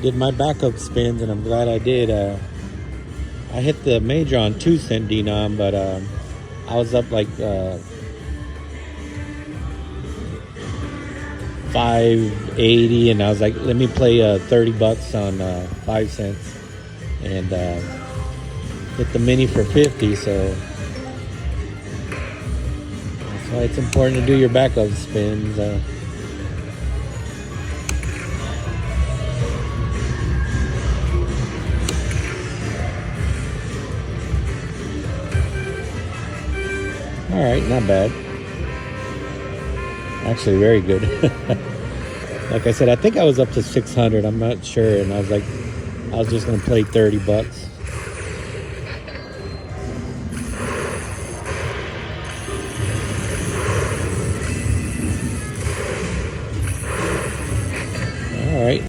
Did my backup spins, and I'm glad I did. I hit the major on 2-cent denom, but I was up like 580, and I was like, let me play 30 bucks on 5 cents, and hit the mini for 50. So that's why it's important to do your backup spins. All right, not bad. Actually, very good. Like I said, I think I was up to 600. I'm not sure, and I was like, I was just gonna play 30 bucks.